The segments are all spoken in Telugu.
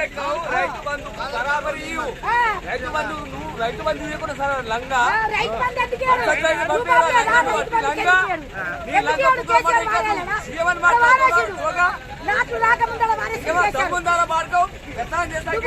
రైతు బంధు బరాబరి రైతు బంధు రైతు బంధు ఇవ్వకుండా సార్ లంగా దమ్ముందాల మార్గం వ్యవసాయం చేస్తాక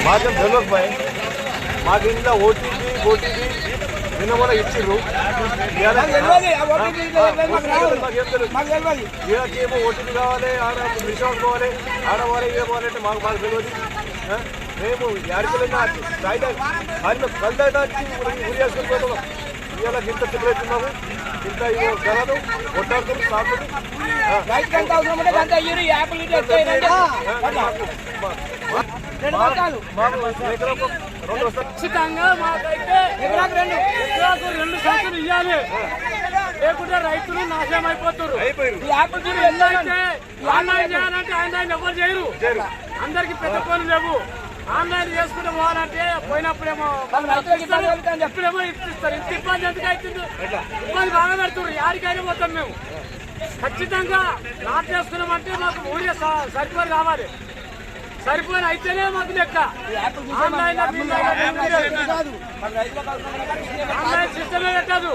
మాకు తెలియకపోయి మాకు ఇంట్లో ఓటీపీ నిన్న కూడా ఇచ్చిర్రు ఏమో ఓటీపీ కావాలి ఆడ రిసార్ట్ పోవాలి ఆడవాలి ఏమోవాలంటే మాకు తెలియదు మేము యాడికెళ్ళినా కలిదైతే ఉరి వేసుకుని ఇవాళ ఇంత తిరుగుతున్నాము ఇంత జనాలు కొట్టాడుతుంది సాగుతుంది ఖచ్చితంగా మాకైతే ఎకరాకు 2 సంచులు ఇవ్వాలి, లేకుంటే రైతులు నాశనం అయిపోతారు. ఆన్లైన్ చేయాలంటే ఆన్లైన్ ఎవరు చేయరు, అందరికి పెద్ద పనులు లేవు. ఆన్లైన్ చేసుకుంటే పోవాలంటే పోయినప్పుడేమో ఎప్పుడేమో ఇప్పిస్తారు. ఇంత ఇబ్బంది ఎందుకు అవుతుంది? ఇబ్బంది బాగా పెడుతున్నారు. యాడికైనా పోతాం మేము. ఖచ్చితంగా నాటు చేసుకున్నామంటే మాకు ఊరికే సరిపోయి కావాలి. సరిపోయిన అయితేనే మాకు లెక్క. ఆన్లైన్ సిస్టమే పెట్టదు,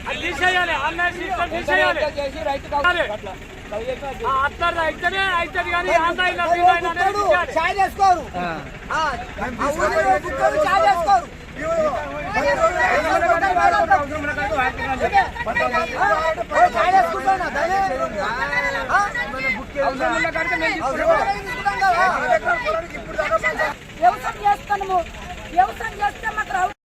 అది తీసేయాలి. ఆన్లైన్ సిస్టమ్ తీసేయాలి. అట్లా అయితేనే అవుతుంది కానీ ఆన్లైన్ చాయ్ చేసుకోరు. వ్యవసాయం చేస్తాము, వ్యవసాయం చేస్తే మాకు